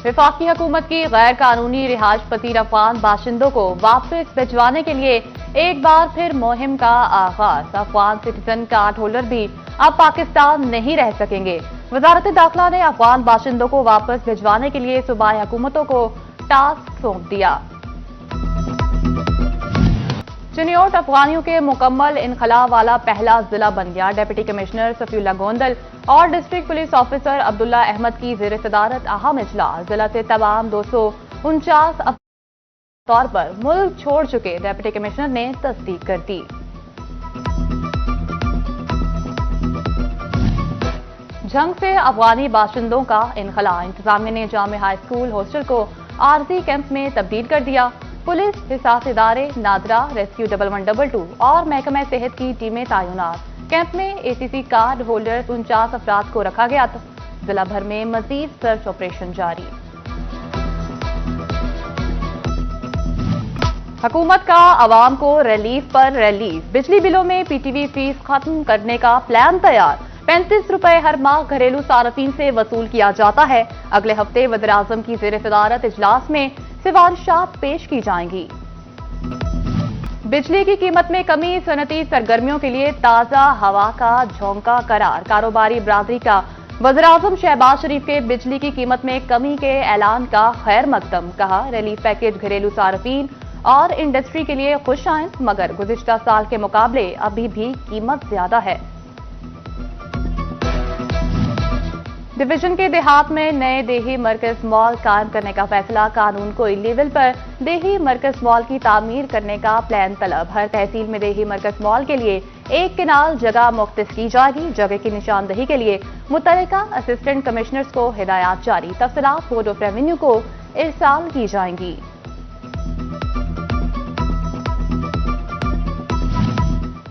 वफाकी हुकूमत की गैर कानूनी रिहाइश पजीर अफगान बाशिंदों को वापस भिजवाने के लिए एक बार फिर मुहिम का आगाज। अफगान सिटीजन कार्ड होल्डर भी अब पाकिस्तान नहीं रह सकेंगे। वजारत दाखिला ने अफगान बाशिंदों को वापस भिजवाने के लिए सूबाई हुकूमतों को टास्क सौंप दिया। चिन्योट अफगानियों के मुकम्मल इनखला वाला पहला जिला बन गया। डिप्टी कमिश्नर सफीउल्ला गोंदल और district police officer Abdullah Ahmad की ज़ेर सदारत अहम इजलास। जिला से तमाम 249 तौर पर मुल्क छोड़ चुके डिप्टी कमिश्नर ने तस्दीक कर दी। जंग से अफगानी बाशिंदों का इनखला। इंतजामिया ने जामे हाई स्कूल हॉस्टल को आरजी कैंप में तब्दील कर दिया। पुलिस, हिसास इदारे, नादरा, रेस्क्यू 1112 और महकमा सेहत की टीमें तैनात। कैंप में एसीसी कार्ड होल्डर 49 अफराद को रखा गया था। जिला भर में मजीद सर्च ऑपरेशन जारी। हुकूमत का अवाम को रिलीफ पर रिलीफ। बिजली बिलों में पीटीवी फीस खत्म करने का प्लान तैयार। 35 रुपए हर माह घरेलू सार्फिन से वसूल किया जाता है। अगले हफ्ते वज़ीर-ए-आज़म की ज़ेर सदारत इजलास में सिफारिशात पेश की जाएंगी। बिजली की कीमत में कमी। सनती सरगर्मियों के लिए ताजा हवा का झोंका करार। कारोबारी बरादरी का वज़ीर-ए-आज़म शहबाज शरीफ के बिजली की कीमत में कमी के ऐलान का खैर मकदम। कहा, रिलीफ पैकेज घरेलू सार्फिन और इंडस्ट्री के लिए खुश आए, मगर गुज़िश्ता साल के मुकाबले अभी भी कीमत ज्यादा है। डिवीजन के देहात में नए देही मरकज मॉल कायम करने का फैसला। कानून कोई लेवल पर देही मरकज मॉल की तामीर करने का प्लान तलब। हर तहसील में देही मरकज मॉल के लिए एक किनाल जगह मुख्तस की जाएगी। जगह की निशानदही के लिए मुतल्लिका असिस्टेंट कमिश्नर्स को हिदायत जारी। तफसीलात बोर्ड ऑफ रेवेन्यू को इरसाल की जाएंगी।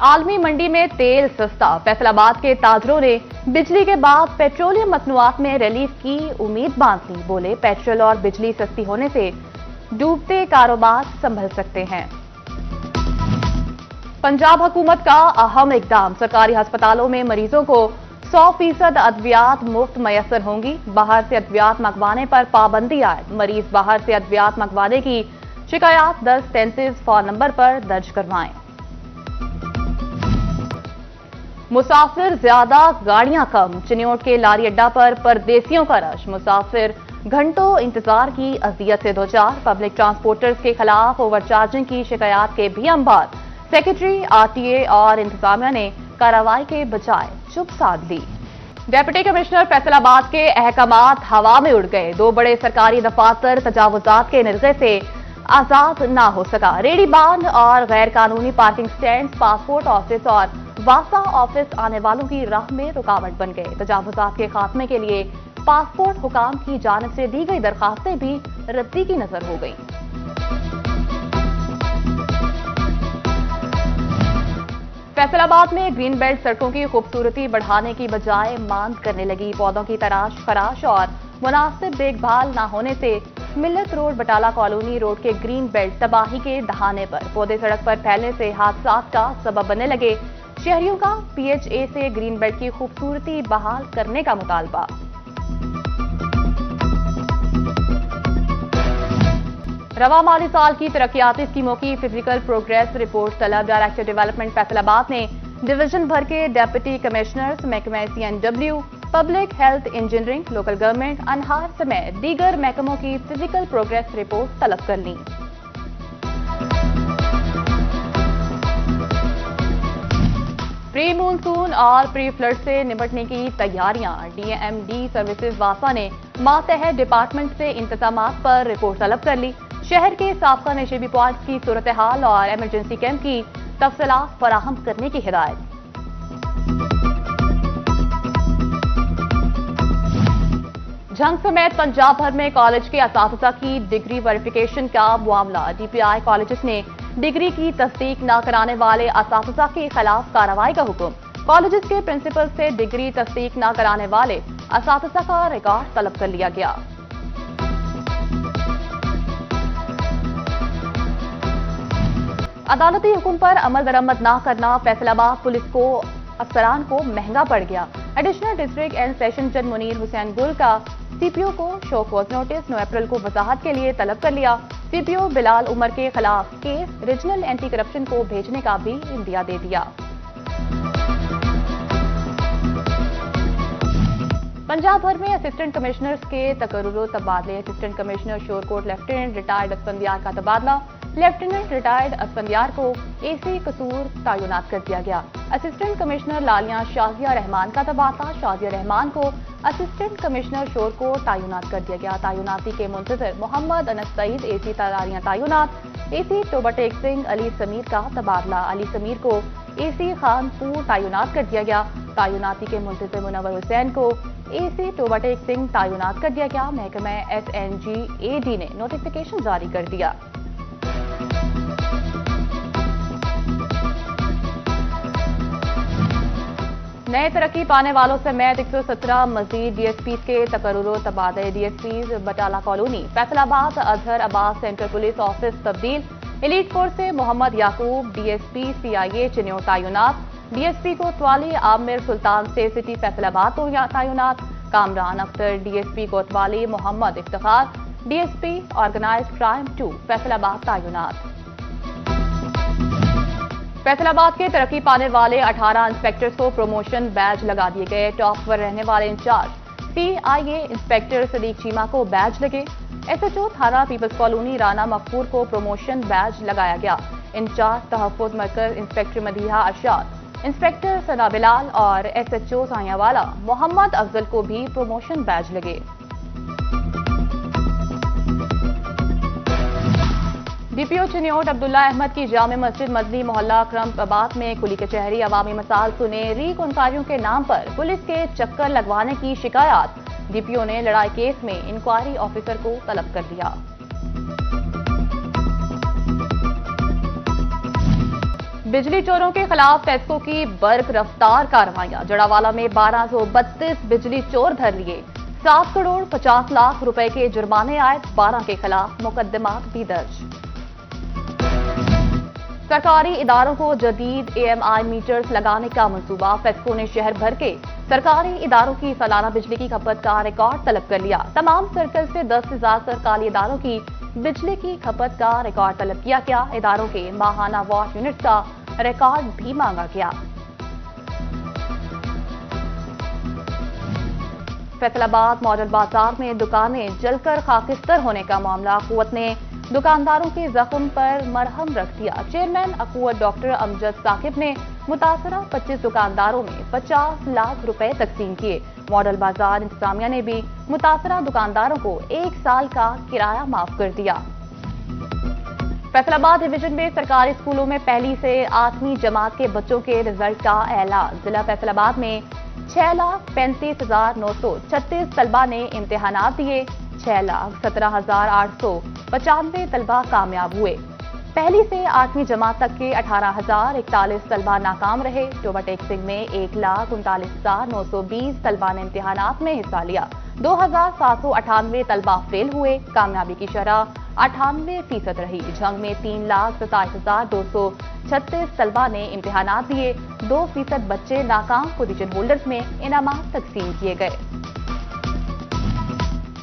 आलमी मंडी में तेल सस्ता। फैसलाबाद के ताजरों ने बिजली के बाद पेट्रोलियम मसनूआत में रिलीफ की उम्मीद बांध ली। बोले, पेट्रोल और बिजली सस्ती होने से डूबते कारोबार संभल सकते हैं। पंजाब हुकूमत का अहम इकदाम। सरकारी अस्पतालों में मरीजों को 100% अद्वियात मुफ्त मयसर होंगी। बाहर से अद्वियात मंगवाने पर पाबंदी आए। मरीज बाहर से अद्वियात मंगवाने की शिकायत 1033 फोन नंबर पर दर्ज करवाएं। मुसाफिर ज्यादा, गाड़ियां कम। चिन्योट के लारी अड्डा पर परदेसियों का रश। मुसाफिर घंटों इंतजार की अजियत से दोचार। पब्लिक ट्रांसपोर्टर्स के खिलाफ ओवरचार्जिंग की शिकायत के भी अंबार। सेक्रेटरी आरटीए और इंतजामिया ने कार्रवाई के बजाय चुप साध ली। डिप्टी कमिश्नर फैसलाबाद के अहकामात हवा में उड़ गए। 2 बड़े सरकारी दफातर तजावुजात के निर्गे से आजाद ना हो सका। रेडी बांध और गैर कानूनी पार्किंग स्टैंड पासपोर्ट ऑफिस और वासा ऑफिस आने वालों की राह में रुकावट बन गए। तजावुजात के खात्मे के लिए पासपोर्ट हुकाम की जानिब से दी गई दरखास्तें भी रद्दी की नजर हो गई। फैसलाबाद में ग्रीन बेल्ट सड़कों की खूबसूरती बढ़ाने की बजाय मांद करने लगी। पौधों की तराश फराश और मुनासिब देखभाल न होने से मिल्लत रोड बटाला कॉलोनी रोड के ग्रीन बेल्ट तबाही के दहाने पर। पौधे सड़क पर फैलने से हादसात का सबब बनने लगे। शहरियों का पीएचए से ग्रीन बेल्ट की खूबसूरती बहाल करने का मुतालबा। रवा माली साल की तरक्याती स्कीमों की फिजिकल प्रोग्रेस रिपोर्ट तलब। डायरेक्टर डेवलपमेंट फैसलाबाद ने डिवीजन भर के डिप्टी कमिश्नर्स, महकमा CNW, public health, engineering, local government, अनहार समेत दीगर महकमों की फिजिकल प्रोग्रेस रिपोर्ट तलब कर ली। प्री मानसून और प्री फ्लड से निपटने की तैयारियां। DMD सर्विसेज वासा ने मातहत डिपार्टमेंट से इंतजामात पर रिपोर्ट तलब कर ली। शहर के साबका नशेबी पॉइंट्स की सूरत हाल और एमरजेंसी कैंप की तफसीलात फराहम करने की हिदायत। जंग समेत पंजाब भर में कॉलेज के असातिज़ा की डिग्री वेरिफिकेशन का मामला। DPI कॉलेजेस ने डिग्री की तस्दीक न कराने वाले असातिज़ा के खिलाफ कार्रवाई का हुक्म। कॉलेजेस के प्रिंसिपल से डिग्री तस्दीक न कराने वाले असातिज़ा का रिकॉर्ड तलब कर लिया गया। अदालती हुक्म पर अमल दरामद न करना फैसलाबाद पुलिस को अफसरान को महंगा पड़ गया। एडिशनल डिस्ट्रिक्ट एंड सेशन जज मुनीर हुसैन गुल का सीपीओ को शो कॉज नोटिस 9 अप्रैल को वजाहत के लिए तलब कर लिया। सीपीओ बिलाल उमर के खिलाफ केस रीजनल एंटी करप्शन को भेजने का भी इंदिया दे दिया। पंजाब भर में असिस्टेंट कमिश्नर्स के तकर्रुर तबादले। Assistant commissioner Shorkot lieutenant retired Asfandyar का तबादला। लेफ्टिनेंट रिटायर्ड असफंदियार को एसी कसूर तैनात कर दिया गया। असिस्टेंट कमिश्नर लालिया शाजिया रहमान का तबादला। शाजिया रहमान को असिस्टेंट कमिश्नर शोरकोट तैनात कर दिया गया। तैनाती के मुंतजर मोहम्मद अनस सईद एसी तलारियां तैनात। एसी टोबाटेक सिंह अली समीर का तबादला। अली समीर को एसी खानपुर तैनात कर दिया गया। तैनाती के मुंतजर मुनव्वर हुसैन को एसी टोबाटेक सिंह तैनात कर दिया गया। महकमा SNGAD ने नोटिफिकेशन जारी कर दिया। नए तरक्की पाने वालों समेत 117 मजीद DSPs के तकर्रुर तबादले। DSPs Batala colony, Faisalabad, Azhar Abbas central police office तब्दील। एलीट फोर्स से मोहम्मद याकूब DSP CIA चिन्यों तैनात। DSP कोतवाली आमिर सुल्तान से सिटी फैसलाबाद को तैनात। Kamran Akhtar DSP Kotwali Mohammad Iftikhar DSP organised crime 2 Faisalabad तैनात। फैसलाबाद के तरक्की पाने वाले 18 इंस्पेक्टर्स को प्रमोशन बैज लगा दिए गए। टॉप पर रहने वाले incharge CIA inspector Sadiq Cheema को बैज लगे। SHO थाना पीपल्स कॉलोनी राना मकफूर को प्रमोशन बैज लगाया गया। इंचार्ज तहफ्फुज मरकज इंस्पेक्टर मदीहा अरशाद, इंस्पेक्टर सना बिलाल और SHO सायावाला मोहम्मद अफजल को भी प्रमोशन बैज लगे। DPO चिन्योट अब्दुल्ला अहमद की जामे मस्जिद मदनी मोहल्ला अकरमाबाद में खुली कचहरी। अवामी मसाल सुने रीकॉन्फ्रेंसियों के नाम पर पुलिस के चक्कर लगवाने की शिकायत। DPO ने लड़ाई केस में इंक्वायरी ऑफिसर को तलब कर लिया। बिजली चोरों के खिलाफ टेस्को की बर्क रफ्तार कार्रवाइयां। जड़ावाला में 1232 बिजली चोर धर लिए। 7 करोड़ 50 लाख रुपए के जुर्माने आए। 12 के खिलाफ मुकदमात भी दर्ज। सरकारी इदारों को जदीद AMI मीटर्स लगाने का मंसूबा। फेस्को ने शहर भर के सरकारी इदारों की सालाना बिजली की खपत का रिकॉर्ड तलब कर लिया। तमाम सर्कल से 10,000 सरकारी इदारों की बिजली की खपत का रिकॉर्ड तलब किया गया। इदारों के माहाना वॉट यूनिट का रिकॉर्ड भी मांगा गया। फैसलाबाद मॉडल बाजार में दुकानें जलकर खाकिस्तर होने का मामला। कुव्वत ने दुकानदारों के जख्म पर मरहम रख दिया। चेयरमैन अकुवत डॉक्टर अमजद साकिब ने मुतासरा 25 दुकानदारों में 50 लाख रुपए तकसीम किए। मॉडल बाजार इंतजामिया ने भी मुतासरा दुकानदारों को 1 साल का किराया माफ कर दिया। फैसलाबाद डिवीजन में सरकारी स्कूलों में पहली से 8वीं जमात के बच्चों के रिजल्ट का ऐलान। जिला फैसलाबाद में 6,35,936 तलबा ने इम्तिहानात दिए। 6,17,895 तलबा कामयाब हुए। पहली से 8वीं जमात तक के 18,041 तलबा नाकाम रहे। टोबाटेक सिंह में 1,39,920 तलबा ने इम्तिहानात में हिस्सा लिया। 2,798 तलबा फेल हुए। कामयाबी की शरह 98% रही। जंग में 3,27,236 तलबा ने इम्तिहानात दिए। 2% बच्चे नाकाम। पोजीशन होल्डर्स में इनामात तकसीम किए गए।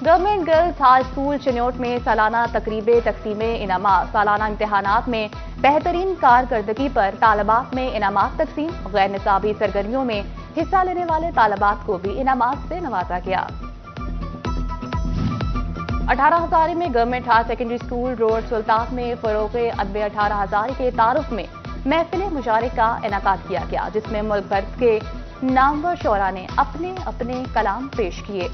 Government girls high school Chiniot में सालाना तकरीबे तकसीम इनामात। सालाना इम्तिहानात में बेहतरीन कारकर्दगी पर तालिबात में इनामात तकसीम। गैर निसाबी सरगर्मियों में हिस्सा लेने वाले तालिबात को भी इनामात से नवाजा गया। 18 हजारी में government higher secondary school road Sultan में फरोग़ अदब 18 हजारी के तारुफ में महफिल मुशारिक का इनेकाद किया गया, जिसमें मुल्क भर के नामवर शोरा ने अपने अपने कलाम पेश किए।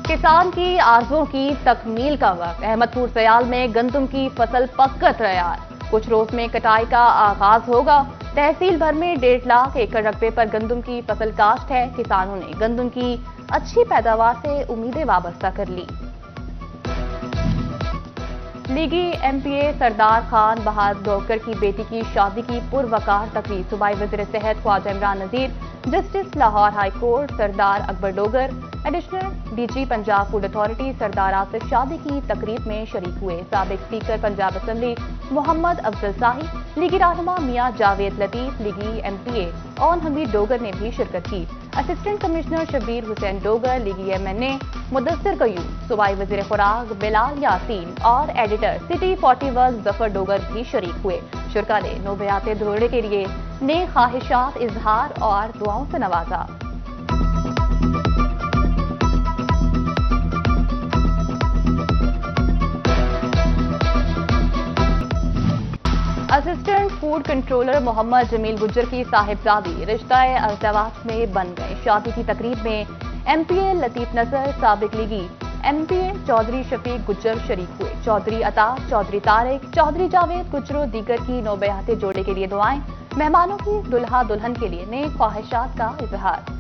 किसान की आरज़ुओं की तकमील का वक्त। अहमदपुर सयाल में गंदम की फसल पककर तैयार। कुछ रोज में कटाई का आगाज होगा। तहसील भर में 1.5 लाख एकड़ रकबे पर गंदम की फसल काश्त है। किसानों ने गंदम की अच्छी पैदावार से उम्मीदें वाबस्ता कर ली। लीगी MPA सरदार खान बहादुर की बेटी की शादी की पुरवकार तकरीब। सूबाई वज़ीर सेहत Khawaja Imran Nazir justice Lahore high court Sardar Akbar Dogar, additional D G Punjab food authority Sardar Asif شادی کی تقریب میں شریک ہوئے۔ سابق اسپیکر پنجاب اسمبلی محمد افضل صاحی، لیگی رہنما میاں جاوید لطیف، لیگی M P A Aun Hameed Dogar نے بھی شرکت کی۔ اسسٹنٹ کمشنر شبیر حسین ڈوگر، لیگی M N A Mudassar Qayyum, صوبائی وزیر خوراک بلال یاسین اور ایڈیٹر سٹی 41 ظفر ڈوگر بھی شریک ہوئے۔ شرکاء نے نوبیات دھوڑے کے لیے نیک خواہشات اظہار اور دعاؤں سے نوازا۔ اسسٹنٹ فوڈ کنٹرولر محمد جمیل گجر کی صاحبزادی رشتہ ازدواج میں بن گئے۔ شادی کی تقریب میں ایم پی اے لطیف نصر، سابق لیگی ایم پی اے چودھری شفیق گجر شریک ہوئے۔ چودھری عطا، چودھری طارق، چودھری جاوید گجر و دیگر کی نوبیات جوڑے کے لیے دعائیں، مہمانوں کی دلہا دلہن کے لیے نیک خواہشات کا اظہار۔